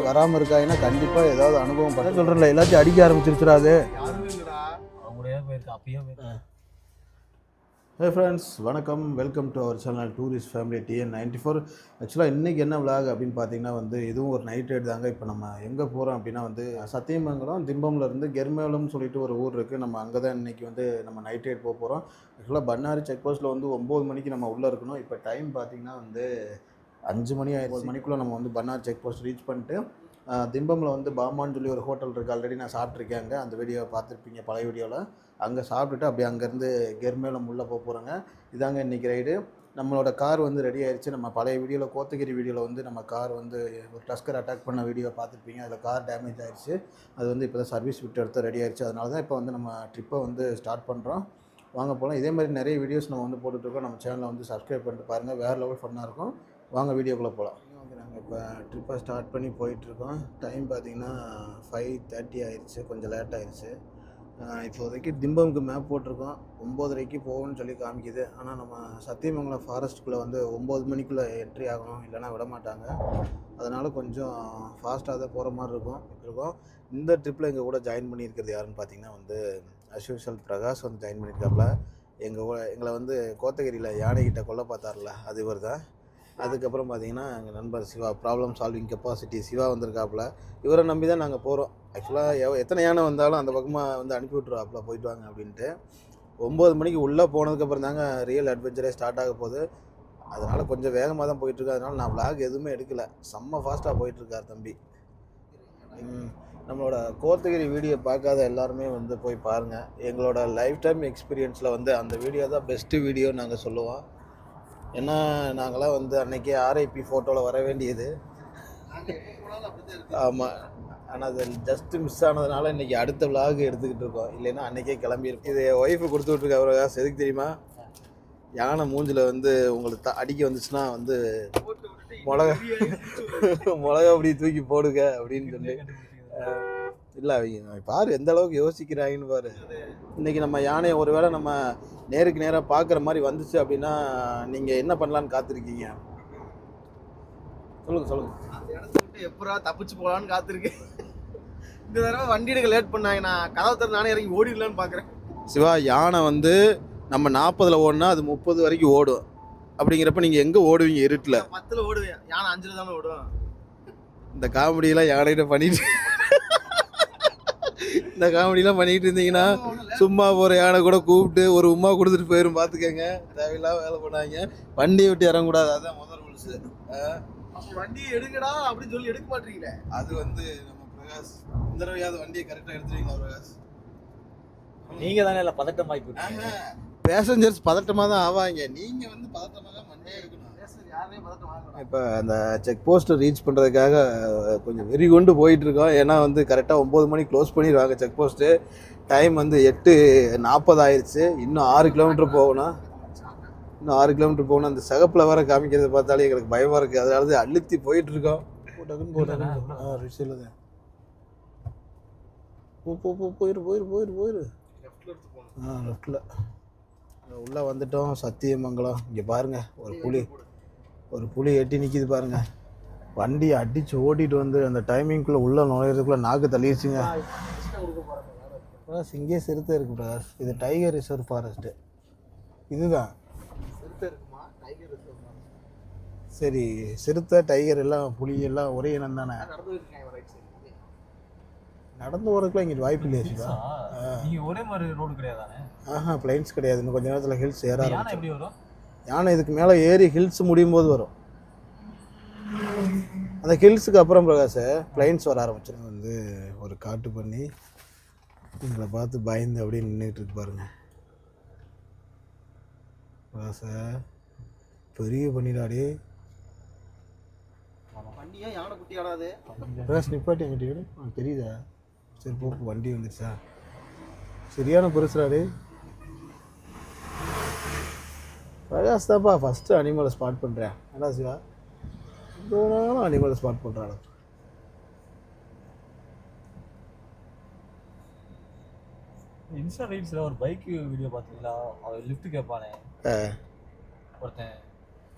வராம இருக்காங்கன்னா கண்டிப்பா ஏதாவது அனுபவம் பண்ண சொல்றேன்ல, எல்லாத்தையும் அடிக்க ஆரம்பிச்சிருச்சுடாது. ஹே ஃப்ரெண்ட்ஸ், வணக்கம். Welcome to our channel tourist family TN94. ஆக்சுவலாக இன்றைக்கி என்ன விளாக் அப்படின்னு பார்த்தீங்கன்னா இதுவும் ஒரு நைட் ரைடு தாங்க. இப்போ நம்ம எங்கே போகிறோம் அப்படின்னா சத்தியமங்கலம் திம்பம்லேருந்து கெர்மேலம்னு சொல்லிட்டு ஒரு ஊர் இருக்குது. நம்ம அங்கே தான் இன்றைக்கி நம்ம நைட் ரைடு போக போகிறோம். ஆக்சுவலாக பண்ணாரி செக் போஸ்ட்டில் 9 மணிக்கு நம்ம உள்ளே இருக்கணும். இப்போ டைம் பார்த்திங்கன்னா 5 மணி ஆயிடுச்சு. 1 மணிக்குள்ளே நம்ம பண்ணாரி செக் போஸ்ட் ரீச் பண்ணிட்டு திம்பமில் பாமான்னு சொல்லி ஒரு ஹோட்டல் இருக்குது. ஆல்ரெடி நான் சாப்பிட்ருக்கேன் அங்கே. அந்த வீடியோவை பார்த்துருப்பீங்க பழைய வீடியோவில். அங்கே சாப்பிட்டுட்டு அப்படியே அங்கேருந்து கெர்மேலம் உள்ளே போகிறோங்க. இதாங்க இன்றைக்கி ரைடு. நம்மளோட கார் ரெடி ஆயிடுச்சு. நம்ம பழைய வீடியோவில் கோத்தகிரி வீடியோவில் நம்ம கார் ஒரு டஸ்கர் அட்டாக் பண்ண வீடியோ பார்த்துருப்பீங்க. அதில் கார் டேமேஜ் ஆயிடுச்சு. அது இப்போ தான் சர்வீஸ் விட்டு எடுத்து ரெடி ஆயிடுச்சு. அதனால தான் இப்போ நம்ம ட்ரிப்பை ஸ்டார்ட் பண்ணுறோம். வாங்க போகலாம். இதே மாதிரி நிறைய வீடியோஸ் நம்ம போட்டுட்ருக்கோம். நம்ம சேனலை சப்ஸ்கிரைப் பண்ணிட்டு பாருங்கள். வேறு லெவல் ஃபன்னாக இருக்கும். வாங்க வீடியோக்குள்ளே போகலாம். நாங்கள் இப்போ ட்ரிப்பை ஸ்டார்ட் பண்ணி போயிட்டுருக்கோம். டைம் பார்த்திங்கன்னா 5:30 ஆயிடுச்சு. கொஞ்சம் லேட் ஆயிடுச்சு. இப்போதைக்கு திம்பம்க்கு மேப் போட்டிருக்கோம். 9:30க்கு போகணும்னு சொல்லி காமிக்குது. ஆனால் நம்ம சத்தியமங்கலம் ஃபாரஸ்ட்டுக்குள்ளே 9 மணிக்குள்ளே என்ட்ரி ஆகணும், இல்லைனா விட மாட்டாங்க. அதனால் கொஞ்சம் ஃபாஸ்ட்டாக தான் போகிற மாதிரி இருக்கோம். இந்த ட்ரிப்பில் எங்கள் கூட ஜாயின் பண்ணியிருக்கிறது யாருன்னு பார்த்தீங்கன்னா அஸ்யூஷுவல் பிரகாஷ் ஜாயின் பண்ணியிருக்காப்புல. எங்களை கோத்தகிரியில் யானைகிட்ட கொல்ல பார்த்தார்ல, அது இவர் தான். அதுக்கப்புறம் பார்த்திங்கன்னா எங்கள் நண்பர் Siva, problem solving capacity Siva வந்திருக்காப்புல. இவரை நம்பி தான் நாங்கள் போகிறோம். ஆக்சுவலாக எத்தனை யானை வந்தாலும் அந்த பக்கமாக அனுப்பி விட்ருவாப்புல, போயிட்டு வாங்க அப்படின்ட்டு. 9 மணிக்கு உள்ளே போனதுக்கப்புறம் தாங்க ரியல் அட்வென்ச்சரே ஸ்டார்ட் ஆக போகுது. அதனால் கொஞ்சம் வேகமாக தான் போயிட்டுருக்கு. அதனால் நான் விளாக் எதுவுமே எடுக்கலை. செம்ம ஃபாஸ்ட்டாக போயிட்டுருக்கார் தம்பி. நம்மளோட கோத்தகிரி வீடியோ பார்க்காத எல்லாருமே போய் பாருங்கள். எங்களோட லைஃப் டைம் எக்ஸ்பீரியன்ஸில் அந்த வீடியோ தான் பெஸ்ட்டு வீடியோ நாங்கள் சொல்லுவோம். ஏன்னா நாங்களாம் அன்றைக்கே RIP ஃபோட்டோவில் வர வேண்டியது. ஆமாம், ஆனால் அது ஜஸ்ட்டு மிஸ் ஆனதுனால இன்றைக்கி அடுத்த விளாக் எடுத்துக்கிட்டு இருக்கோம். இல்லைன்னா அன்றைக்கே கிளம்பியிருக்கோம். இது ஒய்ஃபு கொடுத்து விட்ருக்க அவரை. எதுக்கு தெரியுமா? யானை மூஞ்சில் உங்களுக்கு அடிக்க வந்துச்சுன்னா மிளகா அப்படி தூக்கி போடுங்க அப்படின்னு சொல்லி. இல்லை, அவங்க பாரு எந்த அளவுக்கு யோசிக்கிறாங்கன்னு பாரு. இன்றைக்கி நம்ம யானையை ஒரு வேளை நம்ம நேருக்கு நேராக பார்க்குற மாதிரி வந்துச்சு அப்படின்னா நீங்கள் என்ன பண்ணலான்னு காத்திருக்கீங்க? சொல்லுங்கள். அந்த இடத்த விட்டு எப்படா தப்பிச்சு போகலான்னு காத்திருக்கேன். இந்த தடவை வண்டி எடுக்க லேட் பண்ணாங்க. நான் கதவை திறந்து நானே இறங்கி ஓடிடலான்னு பார்க்குறேன். சிவா, யானை நம்ம 40ல் ஓடினா அது 30 வரைக்கும் ஓடும். அப்படிங்கிறப்ப நீங்கள் எங்கே ஓடுவீங்க? இருட்டில் 10ல் ஓடுவேன். யானை 5ல் தானே ஓடும். இந்த காமெடியெல்லாம் யானைகிட்ட பண்ணிட்டு இருந்தீங்கன்னா சும்மா போகிற யானை கூட கூப்பிட்டு ஒரு உமா கொடுத்துட்டு போயிடும். பார்த்துக்கங்க, தேவையில்லாம வேலை பண்ணாங்க. வண்டியை விட்டு இறங்கக்கூடாது, அதுதான் முதல் ரூல்ஸு. வண்டியை எடுங்கடா அப்படின்னு சொல்லி எடுக்க மாட்டீங்களே. அது நம்ம பிரகாஷ் இந்த தடவையாவது வண்டியை கரெக்டாக எடுத்துருவீங்களா பிரகாஷ்? நீங்கள் தானே இல்லை பதட்டமாகி போயிட்டாங்க. பேசஞ்சர்ஸ் பதட்டமாக தான் ஆவாங்க. நீங்கள் பதட்டமாக தான் வண்டியை எடுக்கணும். இப்போ அந்த செக் போஸ்ட்டை ரீச் பண்ணுறதுக்காக கொஞ்சம் வெறி கொண்டு போயிட்டுருக்கோம். ஏன்னா கரெக்டாக 9 மணிக்கு க்ளோஸ் பண்ணிடுவாங்க செக் போஸ்ட்டு. டைம் 8:40 ஆயிடுச்சு. இன்னும் 6 கிலோமீட்டர் போகணும். அந்த சிகப்பில் வேறு காமிக்கிறத பார்த்தாலே எங்களுக்கு பயமாக இருக்குது. அதனால தான் அழுத்தி போயிட்டுருக்கோம். ரிசில் தான் போயிரு. லெஃப்டில் உள்ளே வந்துட்டோம். சத்தியமங்கலம். இங்கே பாருங்கள், ஒரு புலி எட்டி நிற்கிது பாருங்கள். வண்டி அடித்து ஓட்டிகிட்டு அந்த டைமிங்குள்ளே உள்ளே நுழையிறதுக்குள்ளே நாக்கு தள்ளிடுச்சுங்க. இங்கே சிறுத்தை இருக்குது பிரகாஷ். இது டைகர் ரிசர்வ் ஃபாரஸ்ட்டு. இதுதான் சரி. சிறுத்தை, டைகர் எல்லாம், புலி எல்லாம் ஒரே இனம் தானே. நடந்து போகிறதுக்குலாம் இங்கே வாய்ப்பு இல்லையா சிவா? ஒரே மாதிரி ரோடு கிடையாது. பிளைன்ஸ் கிடையாது. இன்னும் கொஞ்சம் நேரத்தில் ஹில்ஸ் ஏற ஆரம்பிச்சு. யானை இதுக்கு மேலே ஏறி ஹில்ஸ் முடியும் போது வரும். அந்த ஹில்ஸுக்கு அப்புறம் பிரகாஷ் பிளைன்ஸ் வர ஆரம்பிச்சிடும். ஒரு காட்டு பண்ணி எங்களை பார்த்து பயந்து அப்படியே நின்றுட்டு இருக்கு பாருங்க. பிரகாஷ பெரிய பண்ணிடாடி. வண்டியா யானை குட்டி ஆடாது. பிரகாஷ் நிப்பாட்டி எங்கிட்ட தெரியுதா? சரி போக்கு, வண்டி வந்துருச்சா? சரியான பெருசுடாடி. பிரகாஷ் தான்ப்பா ஃபஸ்ட்டு அனிமலை ஸ்பாட் பண்ணுறேன். என்ன சிவா? இவ்வளோ அனிமலை ஸ்பாட் பண்ணுறாங்க. இன்ஸ்டா ரீல்ஸில் ஒரு பைக் வீடியோ பார்த்தீங்களா? அவர் லிஃப்ட் கேட்பானே, ஒருத்தன்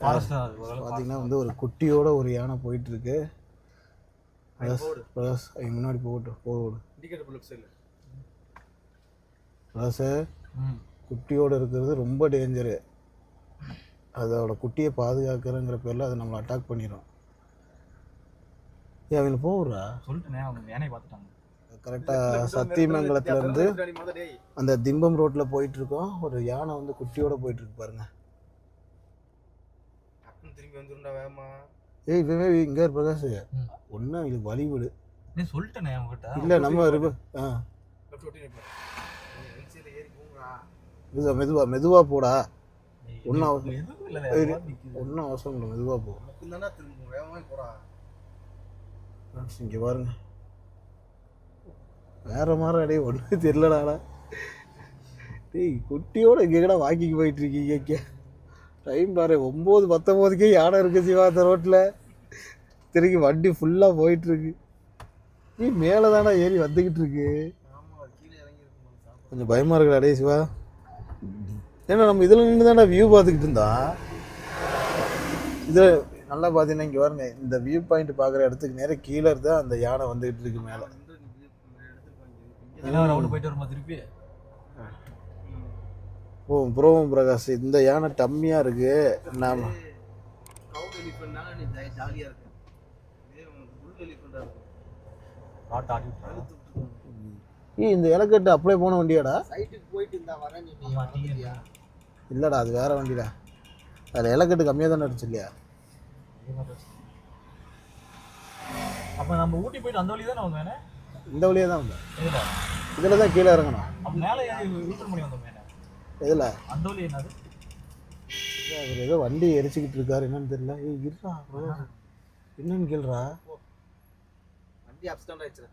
ஃபாரஸ்ட் பார்த்தீங்கன்னா வந்து ஒரு குட்டியோட ஒரு யானை போயிட்டு இருக்கு. முன்னாடி போடு குட்டியோட இருக்கிறது ரொம்ப டேஞ்சரு. அதோட குட்டியை பாதுகாக்கிறங்கிற பேரில் அதை நம்மளை அட்டாக் பண்ணிடும். ஏன் அவங்க போடுறா சொல்லிட்டேனே, அவங்க யானையை பார்த்துட்டாங்க. கரெக்டாக சத்தியமங்கலத்துலேருந்து அந்த திம்பம் ரோட்டில் போயிட்டுருக்கோம். ஒரு யானை வந்து குட்டியோட போயிட்டுருக்கு பாருங்க. திரும்பி வந்துருண்டா வேமா. ஏய் இங்கே பிரகாஷ் ஒன்றும் இது வழி விடு. நீ சொல்லிட்டேனே அவங்ககிட்ட. இல்லை நம்ம மெதுவா போடா. ஒன்றும் அவசரம் இல்லை, மெதுவா போ. இங்கே பாருங்க வேற மாதிரி அடைய ஒன்றும் தெரியலடாடா. டேய் குட்டியோட இங்கே வாக்கிங் போயிட்டு இருக்கீங்க. டைம் பாரு 9:19 யானை இருக்கு சிவா அந்த ரோட்டில். திரும்பி வண்டி ஃபுல்லாக போயிட்டுருக்கு. நீ மேலே தானே ஏறி வந்துக்கிட்டு இருக்கு. கொஞ்சம் பயமாக இருக்குடா டே சிவா. ஏன்னா நம்ம இதில் நின்று தானே வியூ பார்த்துக்கிட்டு இருந்தா. இதில் நல்லா பார்த்தீங்கன்னா இங்கே பாருங்க, இந்த வியூ பாயிண்ட் பார்க்குற இடத்துக்கு நேரம் கீழே இருந்தால் அந்த யானை வந்துக்கிட்டு இருக்கு மேலே. போயிட்டு வருமா திருப்பி? ஓ புரோமம் பிரகாஷ், இந்த யானை டம்மியாக இருக்கு. நாம இந்த இலக்கட்டு அப்ளை போன வண்டியாடா? இல்லைடா அது வேற வண்டிடா. அதில் இலக்கட்டு கம்மியாக தானே அடிச்சு இல்லையா? அப்போ நம்ம ஊட்டி போயிட்டு அந்த வழியாக தானே வந்தோம். இந்த வழியாக தான் வந்தோம். இதில் தான் கீழே இறங்கணும். அப்போ மேலே யூட்டர் பண்ணி வந்தோம். எதில் அந்த வழி என்னது? அவர் ஏதோ வண்டி எரிச்சிக்கிட்டு இருக்காரு, என்னன்னு தெரியல. ஏய் இருடா என்னன்னு கேள்றா. வண்டி ஆக்சிடென்ட் ஆயிடுச்சு.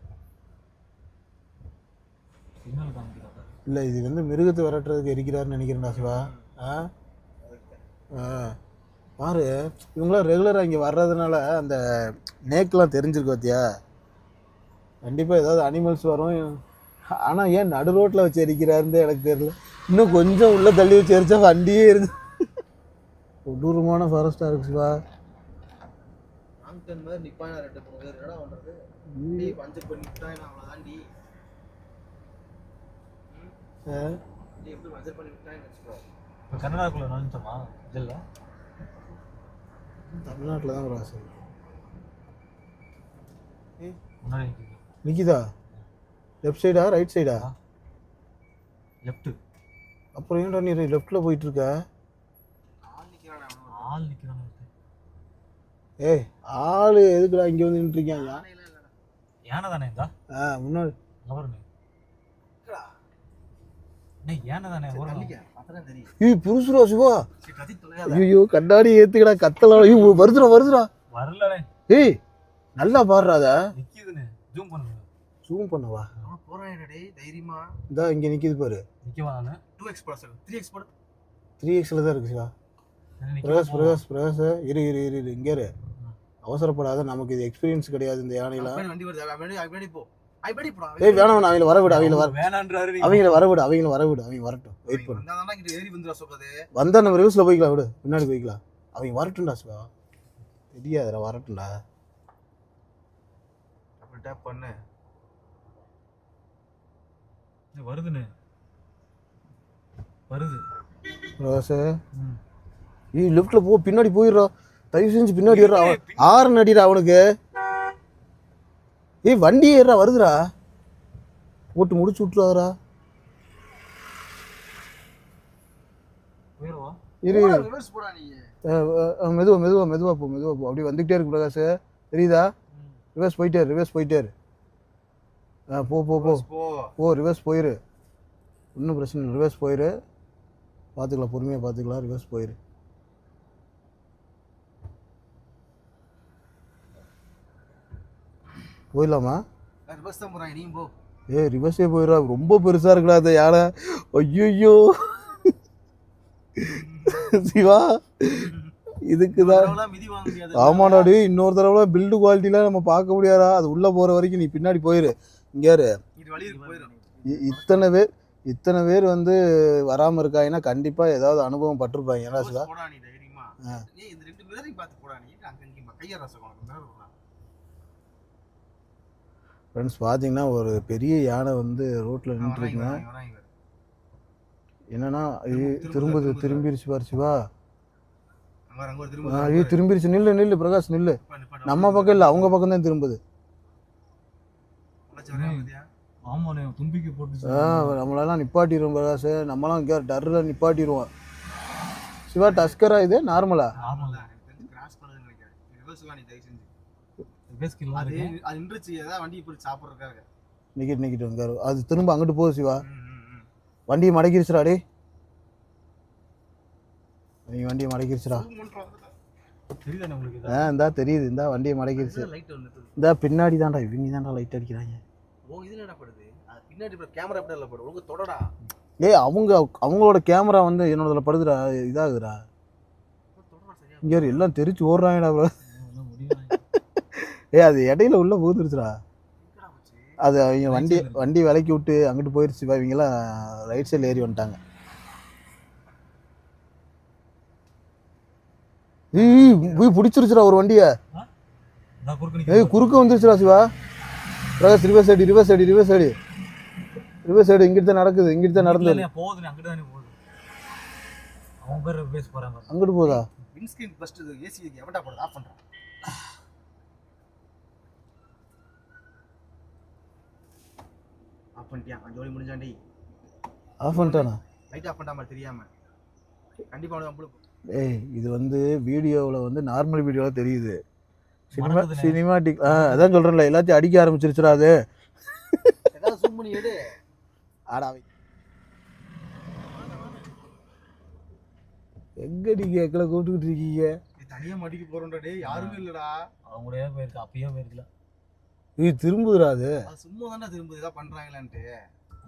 இல்லை இது வந்து மிருகத்தை விரட்டுறதுக்கு எரிக்கிறாருன்னு நினைக்கிறேன்டா சிவா. பாரு இவங்களாம் ரெகுலராக இங்கே வர்றதுனால அந்த நேக்கெலாம் தெரிஞ்சிருக்கு பார்த்தியா. கண்டிப்பாக ஏதாவது அனிமல்ஸ் வரும். ஆனால் ஏன் நடு ரோட்டில் வச்சு எரிக்கிறாருன்னு எனக்கு தெரியல. இன்னும் கொஞ்சம் உள்ளே தள்ளி வச்சு எரிச்சா வண்டியே இருந்து கொடூரமான ஃபாரஸ்ட்டாக இருக்கு சிவா. கர்நாடகாக்குள்ள நுழைஞ்சோமா? இல்ல தமிழ்நாட்டில் தான் ஒரு ஆசை. முன்னாடி நிக்கிதா? லெஃப்ட் சைடா ரைட் சைடா? லெஃப்ட். அப்புறம் ஏன்டா நீ லெஃப்டில் போயிட்டுருக்க? ஆள் நிற்கிறாங்க. ஏய் ஆள் எதுக்குடா இங்கே வந்து நின்றுருக்காங்க? யானை தானே இருந்தா? முன்னாடி யானை தானே. ஏய் புருஷரா சிவா. ஐயோ கண்ணாடி ஏத்துக்கடா கத்தலாம். ஐயோ வருதுடா வரல. ஏய் நல்லா பாடுறாத. நிக்குதுன்னு ஜூம் பண்ணுங்க. ஜூம் பண்ணவா? போறானே டேய் தைரியமா. இதா இங்க நிக்குது பாரு. நிக்கவா நானு? 2x போட சொல்லு. 3x போடு. 3xல தான் இருக்கு சிவா. பிரகாஷ் இரு இங்க இரு. அவசரப்படாத, நமக்கு இது எக்ஸ்பீரியன்ஸ் கிடையாது இந்த யானையில. வண்டி வருது. அப்படி போ. அப்படி போடா. ஏய் வேணாம் அவங்கள வர விடு. வேணான்றாரு. அவங்கள வர விடு. அவங்க வரட்டும். வெயிட் பண்ணு. நான் தான் இங்க ஏறி வந்துற சொல்றது. வந்தா நம்ம ரிவர்ஸ்ல போய்க்கலாம். விடு பின்னாடி போய்க்கலாம். அவங்க வரட்டும்டா சிவா. தெரியாதடா வரட்டும்டா. அப்படி டேப் பண்ணு. வருதுன்னு வருது. பிரகாஷ் ஏய் லெஃப்ட்ல போ. பின்னாடி போயிடுறா. தயவு செஞ்சு பின்னாடி ஏறா. 6 அடிடா அவனுக்கு. ஏய் வண்டி ஏறா வருதுடா. போட்டு முடிச்சு விட்டுறாதடா. இரு ரிவர்ஸ் போடா நீ. மெதுவா போ. அப்படியே வந்துகிட்டே இருக்கு பிரகாஷ். தெரியுதா? ரிவர்ஸ் போயிட்டே இரு. போ ரிவர்ஸ் போயிரு. ஒன்றும் பிரச்சனை இல்லை. ரிவர்ஸ் போயிரு. பார்த்துக்கலாம், பொறுமையாக பார்த்துக்கலாம். ரிவர்ஸ் போயிரு. போயிடலாமா? ரிவர்ஸ் தான் போறாங்க. நீ போ. ஏய் ரிவர்ஸே போயிடுறா. ரொம்ப பெருசாக இருக்குடா அந்த யானை. ஐயோ சிவா இதுக்குதான். ஆமாடாடி இன்னொரு தடவை பில்டு குவாலிட்டிலாம் நம்ம பார்க்க முடியாதா? அது உள்ளே போகிற வரைக்கும் நீ பின்னாடி போயிரு. இங்கே இத்தனை பேர் வந்து வராமல் இருக்காங்கன்னா கண்டிப்பாக ஏதாவது அனுபவம் பட்டிருப்பாங்க. ஏன்னா சிவா ஏய் இந்த ரெண்டு மிரரையும் பார்த்து போடா நீ அங்க இங்க கையா ரசம் உனக்கு மிரர் வரலாம் ஃப்ரெண்ட்ஸ் பார்த்தீங்கன்னா ஒரு பெரிய யானை வந்து ரோட்டில் நின்றுருக்குங்க. என்னன்னா இது திரும்பிருச்சு பாரு சிவா. இது திரும்பிருச்சு. நில்லு பிரகாஷ் நில்லு. நம்ம பக்கம் இல்லை, அவங்க பக்கம் தான் திரும்புது. நம்மளெல்லாம் நிப்பாட்டிடுவோம் பிரகாஷ். நம்மளாம் இங்கே டர்ரில் நிப்பாட்டிடுவோம். சிவா டஸ்கரா இது நார்மலா? நிக்கிட்டு வந்தாரு. அது திரும்ப அங்கிட்டு போகுது சிவா. வண்டியை மடக்கிருச்சுடா. டே நீ வண்டியை மடக்கிருச்சுடா. இந்தா தெரியுது. இந்தா வண்டியை மடக்கிருச்சு. இந்தா பின்னாடி தான்டா இவங்க தான்டா லைட் அடிக்கிறாங்க. ஏய் அவங்களோட கேமரா வந்து என்னோட படுதுடா, இதாகுதுடா. இங்கே எல்லாம் தெரிச்சு ஓடுறாங்கடா ப்ரோ. அது இடையில உள்ள போதுருச்சுடா. அது அவங்க வண்டி விலக்கி விட்டு அங்கிட்டு போயிருச்சு. இவங்கெல்லாம் ரைட் சைடில் ஏறி வந்துட்டாங்க. பிடிச்சிருச்சுடா ஒரு வண்டியை. குறுக்க வந்துருச்சுடா சிவா. பிரகாஷ் ரிவர்ஸ் சைடு இங்கிட்டு தான் நடக்குது. இங்கிட்டு தான் நடந்தது. அங்கிட்டு போதா? ஆஃப் பண்ணிட்டானா? ஏய் இது வந்து வீடியோவில் வந்து நார்மல் வீடியோவில் தெரியுது. சினிமாட்டிக் அதான் சொல்கிறேன்ல, எல்லாத்தையும் அடிக்க ஆரம்பிச்சிருச்சுடா அது. எங்க நீங்க எங்களை கூப்பிட்டுக்கிட்டு இருக்கீங்க? தனியா மாட்டிக்க போறோம்டா டேய். யாருமே இல்லடா. அவங்களே போயிருக்கு. அப்பயே போயிருக்கல. இது திரும்புதுடா. அது சும்மா தானே திரும்புது. ஏதா பண்றாங்களான்ட்டு.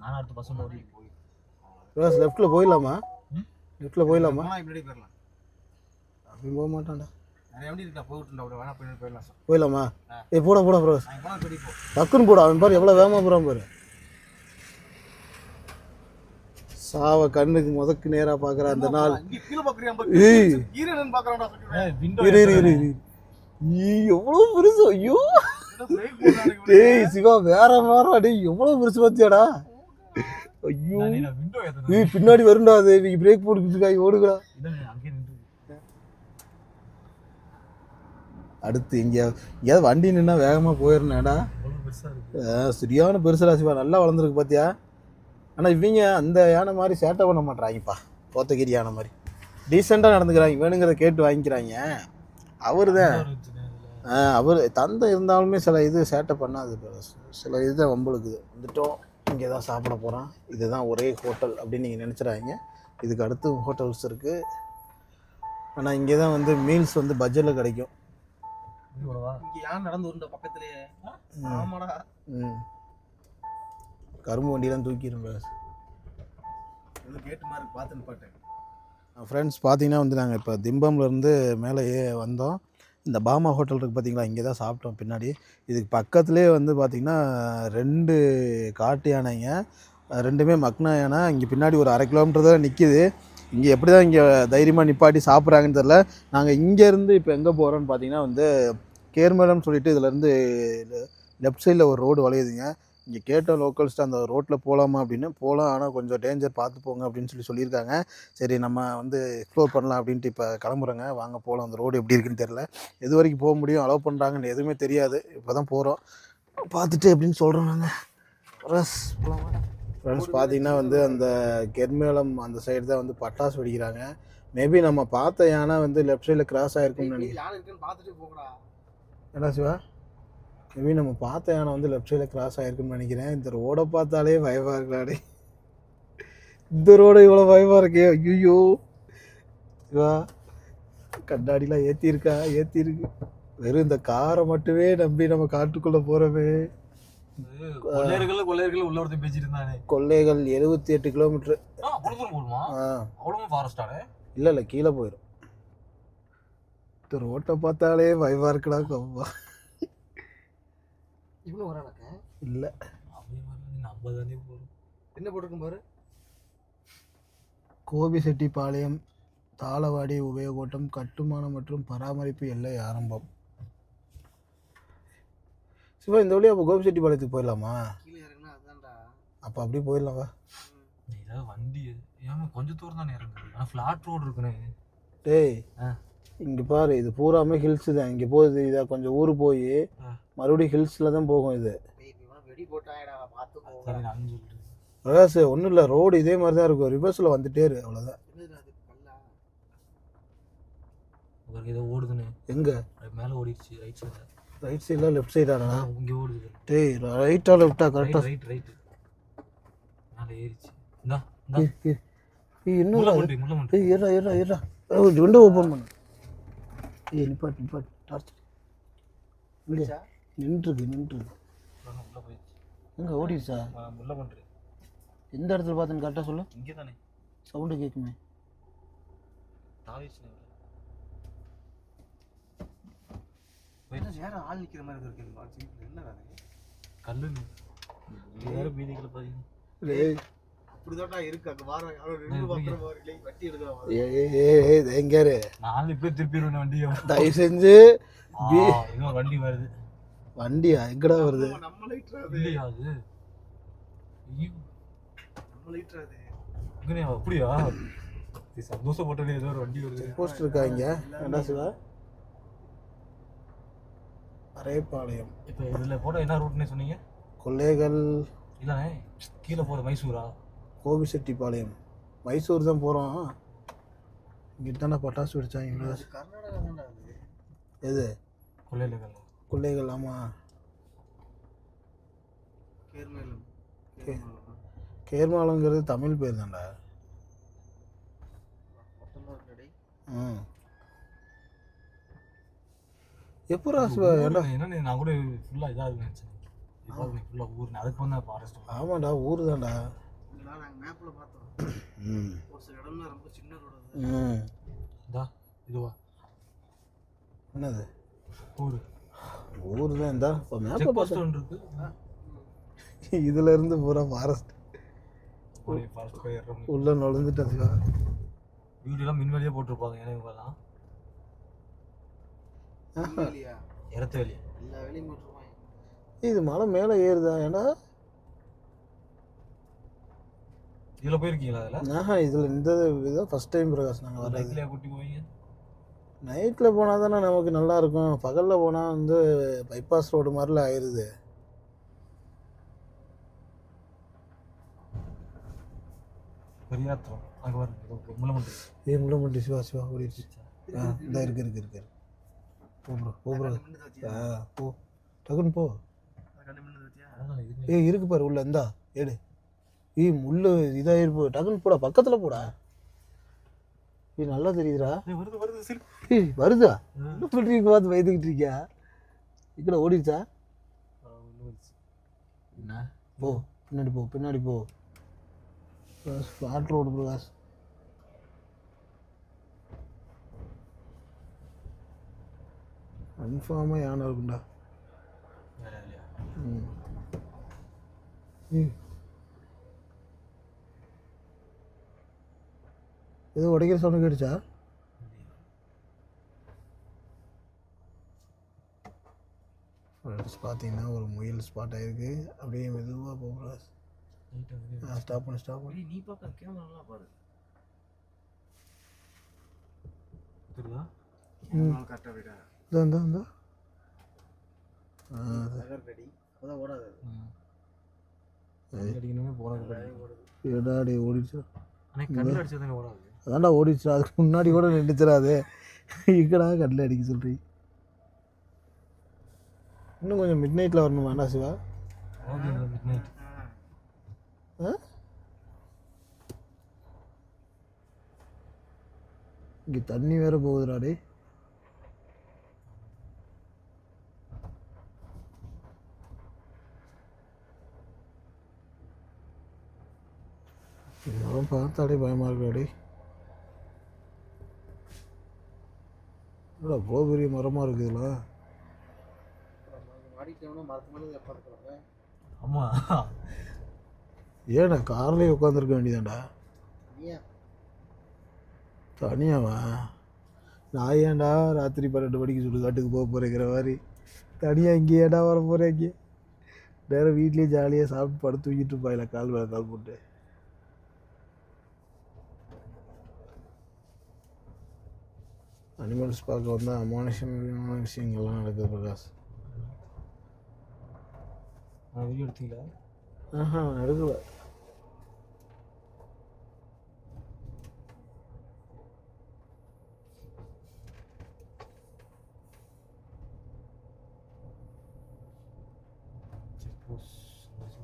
நான் அடுத்த பஸ் ஓடி போய் லெஃப்ட்ல போயிடலாமா? லெஃப்ட்ல போயிடலாமா? இப்படி போயிடலாம். அப்படி போக மாட்டான்டா. நிறைய வண்டி இருக்கா போயிட்டுடா. அப்படியே வேணா போயிடலாம். போயிடலாமா? ஏய் போடா ப்ரோ. போ டக்குன்னு போடா. அவன் பாரு எவ்வளோ வேகமாக போகிறான் பாரு. சாவ கண்ணுக்கு முதக்கு நேரா பாக்குற அந்த நாள். எவ்வளவு பெருசு. ஐயோ டேய் சிவா வேற மாறா. டேய் எவ்வளவு பெருசு பாத்தியாடா. ஐயோ பின்னாடி வரும்டா. அது பிரேக் போட்டுக்கிட்டு ஓடுகடா. அடுத்து எங்கேயாவது வண்டி நின்னா வேகமா போயிருந்தேடா. சரியான பெருசுடா சிவா. நல்லா வளர்ந்துருக்கு பாத்தியா. ஆனால் இவங்க அந்த யானை மாதிரி சேட்டை பண்ண மாட்றாங்கப்பா. கோத்தகிரி யானை மாதிரி டீசெண்டாக நடந்துக்கிறாங்க. வேணுங்கிறத கேட்டு வாங்கிக்கிறாங்க. அவர் தான் அவர் தந்தை இருந்தாலுமே சில இது சேட்டை பண்ணாது. சில இதுதான் வம்பளுக்குது. வந்துட்டோம், இங்கே தான் சாப்பிட போகிறோம். இதுதான் ஒரே ஹோட்டல் அப்படின்னு நீங்கள் நினச்சிடாங்க. இதுக்கு அடுத்து ஹோட்டல்ஸ் இருக்குது. ஆனால் இங்கே தான் வந்து மீல்ஸ் வந்து பட்ஜெட்டில் கிடைக்கும். நடந்து பக்கத்துலேயே கரும்பு வண்டியெலாம் தூக்கிடுங்க. கேட்டு மாதிரி பார்த்துன்னு பாட்டேன். ஃப்ரெண்ட்ஸ் பார்த்தீங்கன்னா வந்து நாங்கள் இப்போ திம்பம்லேருந்து மேலேயே வந்தோம். இந்த பாமா ஹோட்டல் இருக்குது பார்த்தீங்களா, இங்கே தான் சாப்பிட்டோம். பின்னாடி இதுக்கு பக்கத்துலேயே வந்து பார்த்திங்கன்னா 2 காட்டு யானைங்க. 2மே மக்னா யானை. இங்கே பின்னாடி ஒரு 1/2 கிலோமீட்டர் தான் நிற்கிது. இங்கே எப்படி தான் இங்கே தைரியமாக நிப்பாட்டி சாப்பிட்றாங்கன்னு தெரில. நாங்கள் இங்கேருந்து இப்போ எங்கே போகிறோன்னு பார்த்தீங்கன்னா வந்து கேர்மேளம்னு சொல்லிட்டு இதிலேருந்து லெஃப்ட் சைடில் ஒரு ரோடு வளையுதுங்க. இங்கே கேட்ட லோக்கல்ஸ்ட்டு அந்த ரோட்டில் போகலாமா அப்படின்னு. போகலாம், ஆனால் கொஞ்சம் டேஞ்சர் பார்த்து போங்க அப்படின்னு சொல்லியிருக்காங்க. சரி நம்ம வந்து எக்ஸ்ப்ளோர் பண்ணலாம் அப்படின்ட்டு இப்போ கிளம்புறோங்க. வாங்க போகலாம். அந்த ரோடு எப்படி இருக்குன்னு தெரில. எது வரைக்கும் போக முடியும், அலோவ் பண்ணுறாங்கன்னு எதுவுமே தெரியாது. இப்போ தான் போகிறோம், பார்த்துட்டு அப்படின்னு சொல்கிறோம் நாங்கள். ஃப்ரெண்ட்ஸ் பார்த்தீங்கன்னா வந்து அந்த கெர்மேளம் அந்த சைடு தான் வந்து பட்டாசு வெடிக்கிறாங்க. மேபி நம்ம பார்த்த யானை வந்து லெஃப்ட் சைடில் கிராஸ் ஆகிருக்கும்னு நினைக்கிறேன். என்ன சிவா? மேபி நம்ம பார்த்த யானை வந்து லெஃப்ட் சைடில் கிராஸ் ஆகிருக்குன்னு நினைக்கிறேன். இந்த ரோடை பார்த்தாலே பயமாக இருக்கலாடே. இந்த ரோடு இவ்வளோ பயமாக இருக்கே. ஐயோ சிவா, கண்ணாடிலாம் ஏற்றிருக்கு. வெறும் இந்த காரை மட்டுமே நம்பி நம்ம காட்டுக்குள்ளே போகிறோமே. கொள்ளைகள் 78 கிலோமீட்டர். இல்லை கீழே போயிடும். இந்த ரோட்டை பார்த்தாலே பயமாக இருக்குடா. கவ்வா இல்லை என்ன போட்டிருக்கும் பாரு. கோபிசெட்டிப்பாளையம் தாளவாடி உபயோகோட்டம் கட்டுமானம் மற்றும் பராமரிப்பு எல்லை ஆரம்பம். சிவா இந்த வழியா அப்போ கோபிச்செட்டிப்பாளையத்துக்கு போயிடலாமா? கீழே இறங்குனா அதுதான்டா. அப்போ அப்படியே போயிடலாம் வா. ஏதாவது வண்டி ஏன் கொஞ்சம் தூரம் தானே இறங்குது, ஆனால் ஃப்ளாட் ரோடு இருக்குண்ணே. டேய் இங்கே பாரு, இது பூராமே ஹில்ஸு தான். இங்கே போகுது இதை கொஞ்சம் ஊர் போய் மறுபடியும் ஹில்ஸில் தான் போகும் இது. வெடி போட்டாயடா பார்த்து சரி போக. நான் சொல்லிட்டு பிரகாஷ் ஒன்றும் இல்லை, ரோடு இதே மாதிரி தான் இருக்கும், ரிவர்ஸில் வந்துட்டே இரு அவ்வளோதான். அது கல்லா? உங்களுக்கு ஏதோ ஓடுதுண்ணே. எங்கே? மேலே ஓடிடுச்சு ரைட் சைடு. ரைட் சைடில் லெஃப்ட் சைடாடா? இங்கே ஓடுது. டேய் ரைட்டா லெஃப்டா கரெக்டாக? ரைட் ரைட் மேலே ஏறிச்சு. இந்தா இன்னும் முள்ள ஏறா ஏறா ஏறா விண்டோ ஓப்பன் பண்ணு. நிப்பாட் நிப்பாட் டார்ச் இங்கே நின்றுருக்கு. உள்ள போயிடுச்சு. எங்கே ஓடிடுச்சா? முள்ள பண்ணுறேன். எந்த இடத்துல பார்த்துன்னு கரெக்டாக சொல்லு. இங்கே தானே சவுண்டு கேட்குமே. தாவிச்சு வேற ஆள் நிக்கிற மாதிரி இருக்கு. என்ன கல்லு வேறு வீதிகளை பார்த்தீங்கன்னா அப்படிதான்டா இருக்கு. அங்க வாரம் யாரோ ரெண்டு பக்கம் வரல வட்டி எடுக்கலாம். எங்காரு நான் இப்படியே திருப்பிடுவேன் வண்டியை. தயவு செஞ்சு இன்னும் வண்டி வருது. வண்டியா எங்கடா வருது? நம்ம லைட்ராது இல்லையா அது? நம்ம லைட்ராது இங்கனே அப்படியா? சந்தோஷப்பட்டே ஏதோ ஒரு வண்டி வருது. போஸ்ட் இருக்காங்க என்ன சிவா? அரைப்பாளையம். இப்போ இதில் போட என்ன ரூட்னே சொன்னீங்க? கொள்ளைகள் இல்லைண்ணே கீழே போகிற மைசூரா? கோபிச்செட்டிப்பாளையம் மைசூர் தான் போகிறோம். இங்கிட்ட தானே பட்டாசு வெடிச்சாங்க. கர்நாடகா தான்டா அது. எது? கொள்ளையில கொள்ளைகள். ஆமாம் கேர்மேலம். கேர்மாலங்கிறது தமிழ் பேர் தான்டா. ம் எப்போ சிவா? ஏன்டா என்ன நான் கூட ஃபுல்லாக இதாக நினச்சேன். இப்போ ஃபுல்லாக ஊர் அதுக்கு வந்து ஃபாரஸ்ட். ஆமாண்டா ஊர் தான்டா. நாங்கள் மேப்பில் பார்த்தோம். ஒரு சில இடம்னா ரொம்ப சின்ன ரோடு. இதா இதுவா என்னது? ஊர் தான் இருந்தா இப்போ மேப்பில் போஸ்ட் ஒன்று இருக்கு. இதுல இருந்து பூரா ஃபாரஸ்ட் ஃபாரஸ்ட் போய் ஏறுறோம். உள்ள நுழைஞ்சிட்டா சிவா. வீடியோலாம் மின்வெளியே போட்டிருப்பாங்க. ஏன்னா இவங்கெல்லாம் இறத்த வேலையா எல்லா வேலையும் போட்டிருப்பாங்க. இது மலை மேலே ஏறுதா? ஏன்னா இதில் போயிருக்கீங்களா? அதில் இதில் இந்த இதுதான் ஃபஸ்ட் டைம் பிரகாஷ் நாங்கள் வர. நைட்டில் கூட்டி போவீங்க? நைட்டில் போனால் தானே நமக்கு நல்லாயிருக்கும். பகலில் போனால் வந்து பைபாஸ் ரோடு மாதிரிலாம் ஆயிடுது. பெரியாத்திரம் அங்கே வரும் முள்ளமண்டி. முள்ளமண்டி சிவா ஓடிடுச்சு. இந்த இருக்கு போ ப்ரோ போ டக்குன்னு போ. இருக்கு பாரு உள்ள இந்தா ஏடு. முள்ளு இதாயிருப்போ டக்குன்னு போடா, பக்கத்தில் போடா. நல்லா தெரியுதுடா. வருதா? என்ன பண்ணுறீங்க? பார்த்து பயந்துக்கிட்டு இருக்கியா? இக்கட ஓடிடுச்சா? போ பின்னாடி போ. Spot road Prakash. கன்ஃபார்மாக யானை இருக்குண்டா. ஏதோ உடைக்கிற சவுண்டு கேட்டுச்சா? பார்த்தீங்கன்னா ஒரு முயல் ஸ்பாட் ஆகிருக்கு. அப்படியே மெதுவாக போகிறா. ஸ்டாப் பண்ணு. நீ பார்க்க கேமரா பாரு. தெரியுதா? கரெக்டாக போயிட்டா. இந்த ரெடி அப்போதான் ஓடாது. அடிக்கணுமே போனது எடாடி ஓடிச்சு. ஆனால் கண்ணில் அடிச்சதானே ஓடாது. அதான்டா ஓடிச்சு. அதுக்கு முன்னாடி கூட நின்றுச்சிடாது. இக்கடா கண்ணில் அடிக்க சொல்கிறீங்க. இன்னும் கொஞ்சம் மிட் நைட்டில் வரணும் வேண்டாம் சிவா? மிட் நைட் இங்கே தண்ணி வேற போகுதுடாடே. இதெல்லாம் பார்த்தாலே பயமாக இருக்காடே. இல்லை அவ்வளோ பெரிய மரமாக இருக்குதுல்ல. ஆமாம். ஏடா கார்லேயே உட்காந்துருக்க வேண்டியதாண்டா. தனியாவா? நான் ஏன்டா ராத்திரி 12 மணிக்கு சுடுகாட்டுக்கு போக போகிறேங்கிற மாதிரி தனியாக இங்கே ஏன்டா வர போகிறேன்? இங்கே நேரம் வீட்லேயே ஜாலியாக சாப்பிட்டு படுத்து தூக்கிட்டு இருப்பாங்களா கால் மேலே கால் போட்டு. அனிமல்ஸ் பார்க்க வந்தால் அமானுஷமான விஷயங்கள்லாம் நடக்குது பிரகாஷ். வீடியோ எடுத்தீங்களா? எடுக்கல.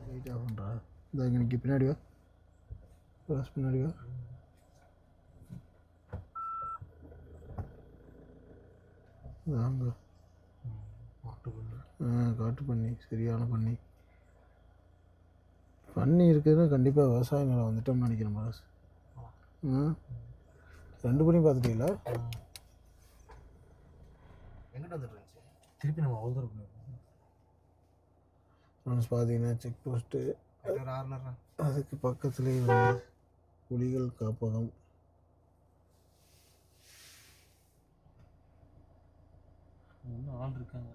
லைட் ஆஃப் பண்ணுறா. இந்த இன்னைக்கு பின்னாடி வா, பிரகாஷ் பின்னாடி வா. வாங்க. காட்டு பண்ணி, சரியான பண்ணி. பண்ணி இருக்குதுன்னா கண்டிப்பாக விவசாய நிலம் வந்துட்டோம்னு நினைக்கிறேன் பிரகாஷ். 2 பண்ணி பார்த்துட்டீங்களா? எங்கிட்ட வந்துட்டு இருந்துச்சு திருப்பி நம்ம அவ்வளோ தூரம் ஃப்ரெண்ட்ஸ் பார்த்தீங்கன்னா செக் போஸ்ட்டு, அதுக்கு பக்கத்துலேயே வந்து புலிகள் காப்பகம். இன்னும் ஆள் இருக்காங்க.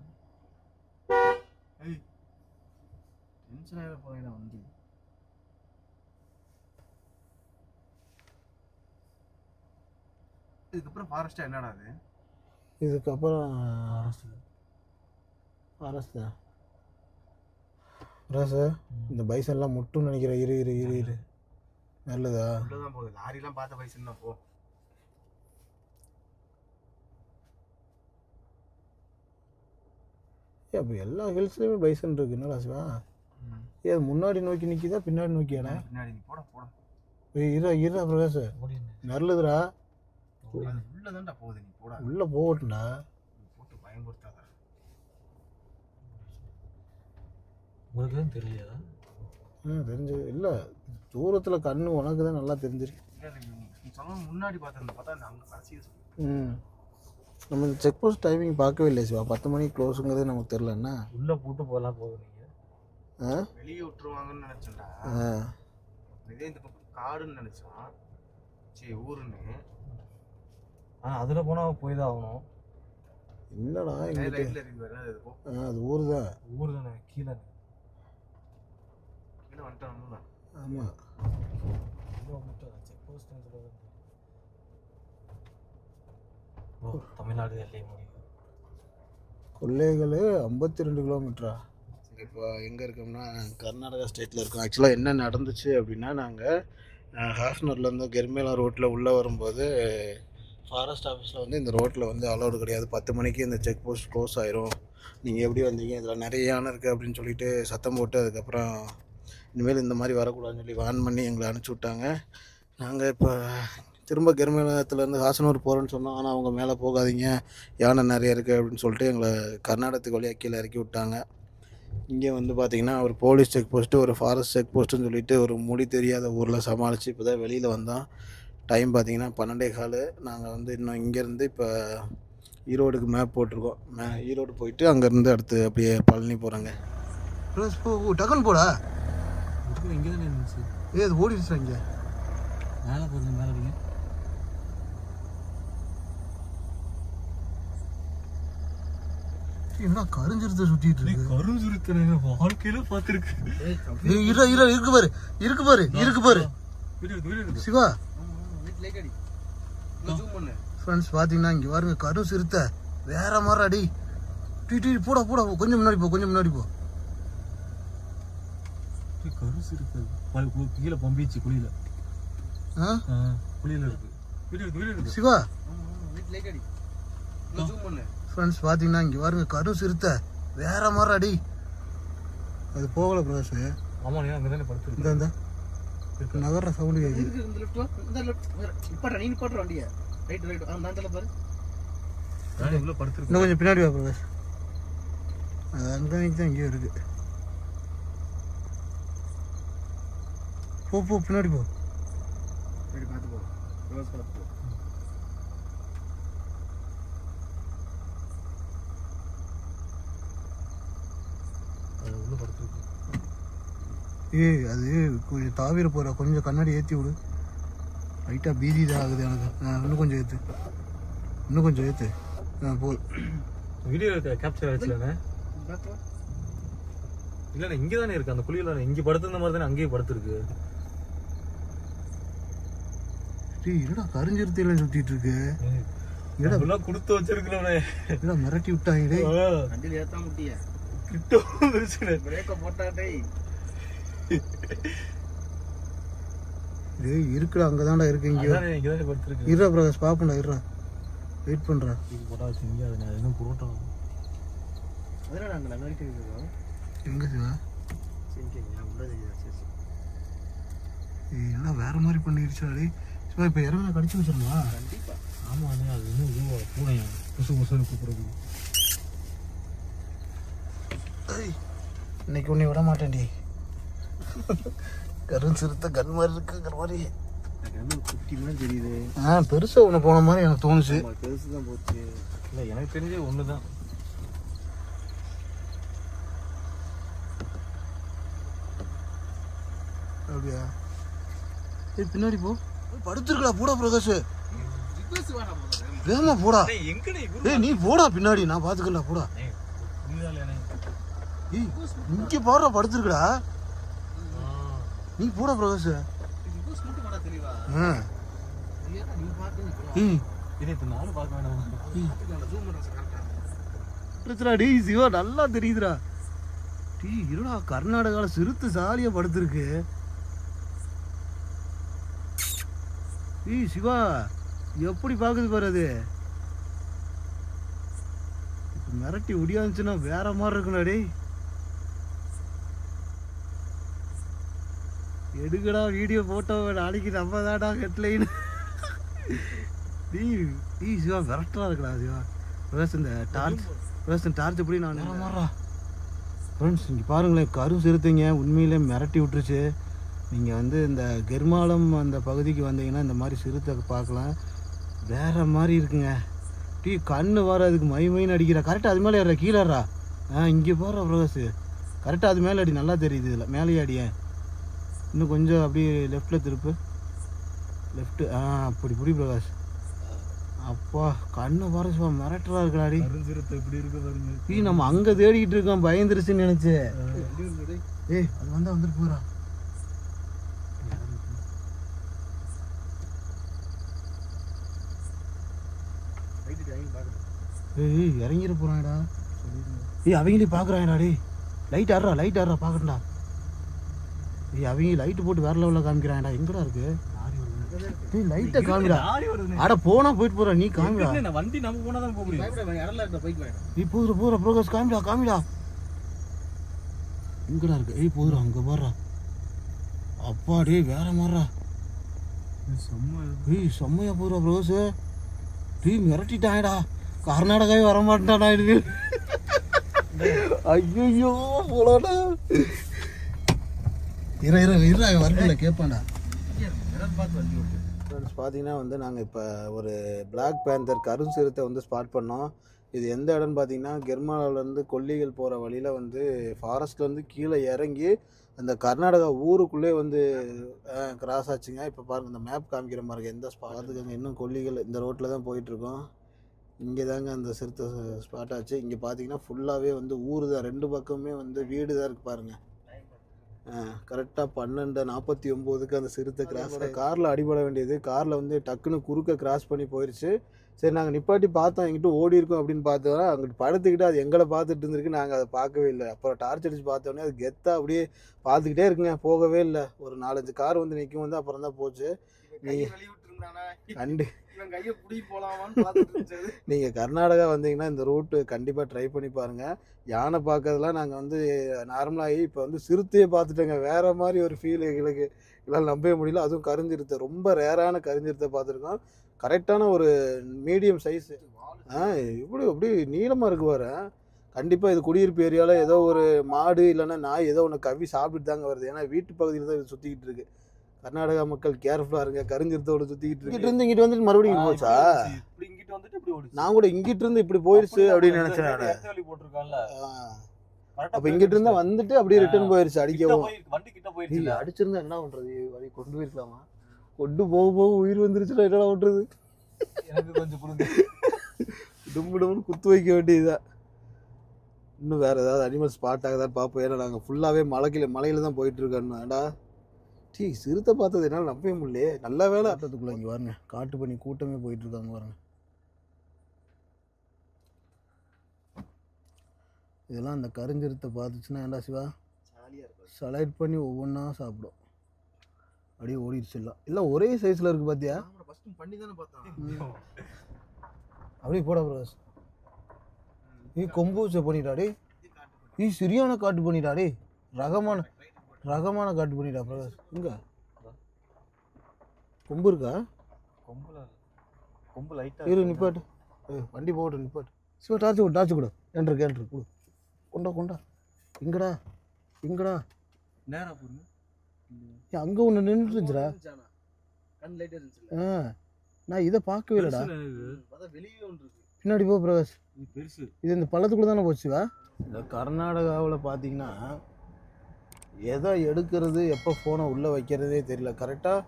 டென்ஷன் ஆகிட போகிறேன் வண்டி. இதுக்கப்புறம் ஃபாரஸ்ட்டாக என்னடா அது? இதுக்கப்புறம் ஃபாரஸ்ட் தான் ராசா. இந்த பைசன்லாம் முட்டுன்னு நினைக்கிறேன். இரு நல்லதா? உள்ளதான் போகுது. லாரிலாம் பார்த்த பைசன் தான் போ. அப்போ எல்லா ஹில்ஸ்லேயுமே பைசன் இருக்கு. என்ன ராசுவா? அது முன்னாடி நோக்கி நிற்கிதா பின்னாடி நோக்கியாடா? பின்னாடி நீ போட இரா பிரகாஷ், நல்லதுடா. உள்ளதான்டா போகுது. நீ போட உள்ளே போகட்டும்டா. போட்டு பயன்படுத்தாத. உங்களுக்கு தான் தெரியலையா? தெரிஞ்சது இல்லை. தூரத்தில் கண்ணு உனக்கு தான் நல்லா தெரிஞ்சிருக்கு. நீ சொன்ன முன்னாடி பார்த்தா அங்கே கடைசி. நம்ம இந்த செக் போஸ்ட் டைமிங் பார்க்கவே இல்லை சிவா. 10 மணிக்கு க்ளோஸுங்கிறதே நமக்கு தெரிலண்ணா. உள்ளே போட்டு போகலாம் போகுது. நீங்கள் வெளியே விட்டுருவாங்கன்னு நினச்சேன்டா. இதே இந்த பக்கம் காடுன்னு நினச்சான். சரி ஊருன்னு. அதில் போனால் போய் தான் ஆகணும். இல்லைடா எங்கிட்ட அது ஊர் தான். ஊர் தானே, கீழே வந்துட்டான். ஆமாம், செக் போஸ்ட். தமிழ்நாடு எல்லை முடியும். கொள்ளைகள் 52 கிலோமீட்டரா? இப்போ எங்கே இருக்கோம்னா கர்நாடகா ஸ்டேட்டில் இருக்கோம். ஆக்சுவலாக என்ன நடந்துச்சு அப்படின்னா, நாங்கள் ஹாஃப்னர்லேருந்து கெர்மேலா ரோட்டில் உள்ளே வரும்போது ஃபாரஸ்ட் ஆஃபீஸில் வந்து இந்த ரோட்டில் வந்து அலௌடு கிடையாது. 10 மணிக்கு இந்த செக் போஸ்ட் க்ளோஸ் ஆயிரும், நீங்கள் எப்படி வந்தீங்க, இதில் நிறைய யானை இருக்குது அப்படின்னு சொல்லிட்டு சத்தம் போட்டு அதுக்கப்புறம் இனிமேல் இந்த மாதிரி வரக்கூடாதுன்னு சொல்லி வான் பண்ணி எங்களை அனுப்பிச்சி விட்டாங்க. நாங்கள் இப்போ திரும்ப கெர்மேலத்துலேருந்து ஹாசனூர் போகிறோன்னு சொன்னோம். ஆனால் அவங்க மேலே போகாதீங்க, யானை நிறைய இருக்குது அப்படின்னு சொல்லிட்டு எங்களை கர்நாடகத்துக்கு வழியாக கீழே இறக்கி விட்டாங்க. இங்கே வந்து பார்த்திங்கன்னா ஒரு போலீஸ் செக் போஸ்ட்டு, ஒரு ஃபாரஸ்ட் செக் போஸ்ட்டுன்னு சொல்லிட்டு ஒரு மொழி தெரியாத ஊரில் சமாளித்து இப்போ தான் வெளியில் வந்தோம். டைம் பார்த்திங்கன்னா 12:15. நாங்கள் வந்து இன்னும் இங்கேருந்து இப்போ ஈரோடுக்கு மேப் போட்டிருக்கோம். ஈரோடு போயிட்டு அங்கேருந்து அடுத்து அப்படியே பழனி போகிறாங்க. ப்ளஸ் டக்குன்னு போடா. இங்கே தானே இருந்துச்சு. அது ஓடிடுச்சா? இங்கே மேலே போகிறது, மேலே அடிங்க. என்ன கருஞ்சிருத்த சுற்றிட்டு இருக்கு? கருஞ்சிருத்தனை வாழ்க்கையில பார்த்துருக்கு. இருக்கு பாரு சிவா. ஃப்ரெண்ட்ஸ் பார்த்தீங்கன்னா இங்கே பாருங்க, கரு சிறுத்தை வேற மாதிரி அடி. டீ போட கொஞ்சம் முன்னாடி போ. கரு சிறுத்தை கீழே பம்பிச்சு குழியில இருக்கு சிவா. ஃப்ரெண்ட்ஸ் பார்த்தீங்கன்னா இங்கே பாருங்க, கரு சிறுத்தை வேற மாதிரி அடி. அது போகல பிரகாஷ். ஆமா, நீ அங்கே தானே படுத்து. இந்த நகர்ற சவுண்டு கேட்குது. இன்னும் கொஞ்சம் பின்னாடி வா பிரகாஷ். அது அங்கே தான் இங்கேயும் இருக்கு. போ பின்னாடி போ. அது கொஞ்சம் தாவிர போற, கொஞ்சம் கண்ணாடி ஏற்றி விடு. லைட்டாக பீதி தான் ஆகுது எனக்கு. இன்னும் கொஞ்சம் ஏற்று, இன்னும் கொஞ்சம் ஏற்று. போதும். வீடியோ கேப்சர் ஆயிடுச்சுலண்ணே. இல்லண்ணே இங்கே தானே இருக்கு அந்த குழியில். இங்கே படுத்துருந்த மாதிரி தானே அங்கேயே படுத்துருக்கு. என்னடா கருஞ்சிருத்தில சுத்திட்டு இருக்கு. இதெல்லாம் கொடுத்து வச்சிருக்கிறோண்ணே. என்னடா மிரட்டி விட்டாங்க. வண்டியில் ஏற்ற முட்டிய கிட்ட வந்துருச்சுண்ணே. பிரேக்கை போட்டாட்டே. இது இருக்குடா, அங்கதான்டா இருக்கு. இங்கே இங்கதானே படுத்துருக்கு. இருடா பிரகாஷ், பாப்பண்டா, இருடா, வெயிட் பண்றா. போட்டா வச்சுங்க. அது இன்னும் புரோட்டா அதனால அங்கே அமெரிக்கா இருக்குதா எங்க சிவா? என்ன வேற மாதிரி பண்ணிருச்சாடி சிவா? இப்போ இறங்க கடிச்சு வச்சிருமா? கண்டிப்பா. ஆமாண்ணே, அது இன்னும் இதுவா பூனையா புசு புசுன்னு கூப்பிடுறது. இன்னைக்கு உன்னை விட மாட்டேன்டி. கருண் சிறுத்தை கன் மாதிரி இருக்குங்கிற மாதிரி. குட்டி மாதிரி தெரியுது. பெருசா ஒன்று போன மாதிரி எனக்கு தோணுச்சு. பெருசு தான் போச்சு. இல்லை எனக்கு தெரிஞ்சே ஒன்று தான். அப்படியா? பின்னாடி போ. படுத்துருக்கடா, போடா பிரகாஷ். வேமா போடா. நீ போடா பின்னாடி, நான் பாத்துக்கல. போடா. இங்க பாடுறா, படுத்துருக்கடா. நீ போடா பிரகாஷ். சிவா நல்லா தெரியுதுடா. இருடா, கர்நாடகால சிறுத்தை சாலியா படுத்திருக்கு. சிவா எப்படி பாக்குது பாரு. அது மிரட்டி ஒடியாந்துச்சுன்னா வேற மாதிரி இருக்குண்ணா. டேய் எடுக்கடா வீடியோ போட்டோ, நாளைக்கு நம்ம தாடா ஹெட்லைன். சிவா விரட்டா இருக்குடா சிவா. இந்த டார்ச் எப்படி நான் மாறா. ஃப்ரெண்ட்ஸ் இங்கே பாருங்களேன், கரு சிறுத்தைங்க உண்மையிலே மிரட்டி விட்டுருச்சு. நீங்கள் வந்து இந்த கெர்மாலம் அந்த பகுதிக்கு வந்தீங்கன்னா இந்த மாதிரி சிறுத்தை பார்க்கலாம். வேறு மாதிரி இருக்குங்க. கண்ணு வர அதுக்கு மைன்னு அடிக்கிறா. கரெக்டாக அது மேலே ஏறா, கீழே ஏறா. இங்கே போகிற பிரகாஷ், கரெக்டாக அது மேலே அடி. நல்லா தெரியுது. இதில் மேலேயே அடியேன். இன்னும் கொஞ்சம் அப்படியே லெஃப்டில் திருப்பு. லெஃப்ட்டு. அப்படி புடி பிரகாஷ். அப்பா கண்ணை பாரு சிவா, மிரட்டலா இருக்கலாடி. எப்படி இருக்கு பாருங்க. நம்ம அங்கே தேடிக்கிட்டு இருக்கோம், பயந்துருச்சுன்னு நினச்சேன். அது வந்தா வந்துட்டு போகிறா. இறங்கிட போறாங்கடா. அவங்களே பாக்குறாங்கடா. டே லைட் ஆடுறா, லைட் ஆடுறா, பாக்கட்டா. அவங்க லைட் போட்டு வேற லெவலில் காமிக்கிறாங்கடா. எங்கடா இருக்கு லைட்டை காமிடா. அட போனா போயிட்டு போறா, நீ காமிடா. வண்டி நம்ம போனா தான் போக முடியும். நீ போற ப்ரோக்ரஸ் காமிடா, காமிடா. எங்கடா இருக்கு? போதுடா, அங்க போடுறா. அப்பா டே வேற மாறா. செம்மையா போதுடா ப்ரோஸ். மிரட்டிட்டாங்கடா. கர்நாடகாவே வரமாட்டாடா. இது ஐயோ போலாடா. வரல கேட்பாண்டா. பார்த்தீங்கன்னா வந்து நாங்கள் இப்போ ஒரு பிளாக் பேந்தர் கரும் சிறுத்தை வந்து ஸ்பாட் பண்ணோம். இது எந்த இடம்னு பார்த்தீங்கன்னா கெர்மாலாவிலேருந்து கொல்லிகள் போகிற வழியில் வந்து ஃபாரஸ்ட்லேருந்து கீழே இறங்கி அந்த கர்நாடகா ஊருக்குள்ளே வந்து கிராஸ் ஆச்சுங்க. இப்போ பாருங்கள், இந்த மேப் காமிக்கிற மாதிரி எந்த ஸ்பாட்டுக்குங்க. இன்னும் கொல்லிகள் இந்த ரோட்டில் தான் போயிட்டுருக்கோம். இங்கே தாங்க அந்த சிறுத்தை ஸ்பாட் ஆச்சு. இங்கே பார்த்தீங்கன்னா ஃபுல்லாகவே வந்து ஊர் தான். ரெண்டு பக்கமே வந்து வீடு தான் இருக்குது பாருங்கள். கரெக்டாக 12:49 அந்த சிறுத்தை கிராஸ். காரில் அடிபட வேண்டியது. காரில் வந்து டக்குன்னு குறுக்க கிராஸ் பண்ணி போயிடுச்சு. சரி நாங்கள் நிப்பாட்டி பார்த்தோம், எங்கிட்ட ஓடி இருக்கோம் அப்படின்னு பார்த்தோன்னா அங்கிட்டு படுத்துக்கிட்டு அது எங்களை பார்த்துட்டு இருந்திருக்கு. நாங்கள் அதை பார்க்கவே இல்லை. அப்புறம் டார்ச் அடிச்சு பார்த்தோன்னே அது கெத்தாக அப்படியே பார்த்துக்கிட்டே இருக்குங்க, போகவே இல்லை. ஒரு 4-5 கார் வந்து நிற்கும் வந்து அப்புறம் தான் போச்சு. நீங்கள் கர்நாடகா வந்தீங்கன்னா இந்த ரூட்டு கண்டிப்பாக ட்ரை பண்ணி பாருங்கள். யானை பார்க்கறதுலாம் நாங்கள் வந்து நார்மலாகி இப்போ வந்து சிறுத்தையே பார்த்துட்டோங்க. வேறு மாதிரி ஒரு ஃபீல் எங்களுக்கு எல்லாம் நம்பவே முடியல. அதுவும் கருஞ்சிருத்தை, ரொம்ப ரேரான கருஞ்சிருத்தை பார்த்துருக்கோம். கரெக்டான ஒரு மீடியம் சைஸு. இப்படி அப்படி நீளமாக இருக்கு பாரு. கண்டிப்பாக இது குடியிருப்பு ஏரியாவில் ஏதோ ஒரு மாடு இல்லைன்னா நாய் ஏதோ ஒன்று கவ்வி சாப்பிட்டு தாங்க வருது. ஏன்னா வீட்டு பகுதியில் தான் இது சுற்றிக்கிட்டு இருக்கு. கர்நாடகா மக்கள் கேர்ஃபுல்லாக இருங்க. கருஞ்சிருத்தோட சுற்றிக்கிட்டு இருக்கு. இங்கிட்டு இருந்து இங்கிட்டு வந்துட்டு மறுபடியும் போச்சா? நான் கூட இங்கிட்டு இருந்து இப்படி போயிடுச்சு அப்படின்னு நினைச்சேன். அப்போ இங்கிட்டு இருந்தா வந்துட்டு அப்படியே ரிட்டர்ன் போயிடுச்சு. அடிக்கவும் வண்டி கிட்ட போயிடுச்சு. அடிச்சிருந்தா என்ன பண்றது? வழி கொண்டு போயிருக்கலாமா? கொண்டு போக போக உயிர் வந்துருச்சுன்னா என்னடா ஓட்டுறது? எனக்கு கொஞ்சம் கொடுங்க. டும்னு குத்து வைக்க வேண்டியதா. இன்னும் வேறு ஏதாவது அனிமல் ஸ்பாட் ஆகுதான்னு பார்ப்போம். ஏன்னா நாங்கள் ஃபுல்லாகவே மலையில் தான் போயிட்டுருக்கோம்டா. சிறுத்தை பார்த்தது என்னால் நம்பவே முடியலையே. நல்ல வேலை ஆட்டத்துக்குள்ளே இங்கே பாருங்க, காட்டு பண்ணி கூட்டமே போயிட்டுருக்காங்க பாருங்க. இதெல்லாம் அந்த கரிஞ்சிருத்தை பார்த்துச்சுன்னா ஏன்டா சிவா செலக்ட் பண்ணி ஒவ்வொன்றா சாப்பிடும். அப்படியே ஓடிடுச்சு. இல்லை ஒரே சைஸில் இருக்குது பார்த்தியா? பண்ணி தானே பார்த்தோம். அப்படியே போட பிரகாஷ். கொம்பு வச்ச பண்ணிட்டாடே. சரியான காட்டு பண்ணிட்டாடே. ரகமான காட்டு பண்ணிட்டா பிரகாஷ். இங்க கொம்பு இருக்கா? கொம்பு லைட்டா இரு நிப்பாட்டு. வண்டி போகட்டும் நிப்பாட்டு. சிவா டார்ச்சு கொடு. கேன்ட்ரு கொண்டா இங்கடா நேரா போறீங்க. அங்கே ஒன்று நின்றுச்சுடா. கண் லைட் இருந்துச்சு. நான் இதை பார்க்கவே இல்லைடா. வெளியே ஒன்று இருக்கு. பின்னாடி போ பிரகாஷ். பெருசு. இது இந்த பள்ளத்துக்குள்ளே தானே போச்சுவா? இந்த கர்நாடகாவில் பார்த்தீங்கன்னா எதை எடுக்கிறது, எப்போ ஃபோனை உள்ளே வைக்கிறதே தெரியல. கரெக்டாக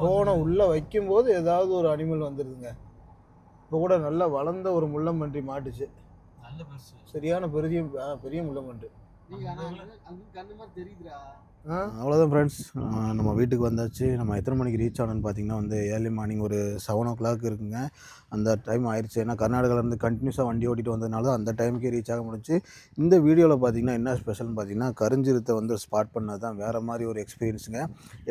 ஃபோனை உள்ளே வைக்கும்போது ஏதாவது ஒரு அனிமல் வந்துடுதுங்க. இப்போ கூட நல்லா வளர்ந்த ஒரு முள்ளம்பன்றி மாட்டுச்சு. நல்ல பெருசு. சரியான பெரிய முள்ளம்பன்றி. தெரியுதுடா. அவ்வளோதான் ஃப்ரெண்ட்ஸ், நம்ம வீட்டுக்கு வந்தாச்சு. நம்ம எத்தனை மணிக்கு ரீச் ஆனோன்னு பார்த்தீங்கன்னா வந்து ஏர்லி மார்னிங் ஒரு 7 o'clock இருக்குங்க. அந்த டைம் ஆயிடுச்சு. ஏன்னா கர்நாடகாவிலேருந்து கண்டினியூஸாக வண்டி ஓட்டிகிட்டு வந்ததுனால அந்த டைமுக்கே ரீச் ஆக முடிச்சு. இந்த வீடியோவில் பார்த்தீங்கன்னா என்ன ஸ்பெஷல்னு பார்த்தீங்கன்னா கரிஞ்சிருத்தை வந்து ஸ்பாட் பண்ணது தான் வேறு மாதிரி ஒரு எக்ஸ்பீரியன்ஸுங்க.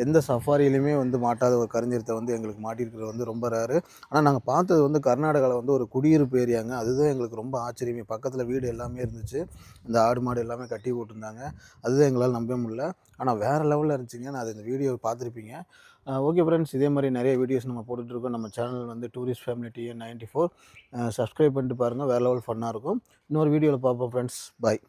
எந்த சஃபாரியிலையுமே வந்து மாட்டாத ஒரு கரிஞ்சிருத்தை வந்து எங்களுக்கு மாட்டியிருக்கிறது வந்து ரொம்ப ரேரு. ஆனால் நாங்கள் பார்த்தது வந்து கர்நாடகாவில் வந்து ஒரு குடியிருப்பு ஏரியாங்க. அதுதான் எங்களுக்கு ரொம்ப ஆச்சரியமே. பக்கத்தில் வீடு எல்லாமே இருந்துச்சு. இந்த ஆடு மாடு எல்லாமே கட்டி போட்டிருந்தாங்க. அதுதான் எங்களால் நம்ப முடியல. ஆனால் வேறு லெவலில் இருந்துச்சுங்க. நான் அது இந்த வீடியோ பார்த்துருப்பீங்க. ஓகே ஃப்ரெண்ட்ஸ், இதே மாதிரி நிறைய வீடியோஸ் நம்ம போட்டுட்ருக்கோம். நம்ம சேனல் வந்து டூரிஸ்ட் ஃபேமிலி TN94 சப்ஸ்கிரைப் பண்ணிட்டு பாருங்கள். வேறு லெவல் ஃபன்னாக இருக்கும். இன்னொரு வீடியோவில் பார்ப்போம் ஃப்ரெண்ட்ஸ். பாய்.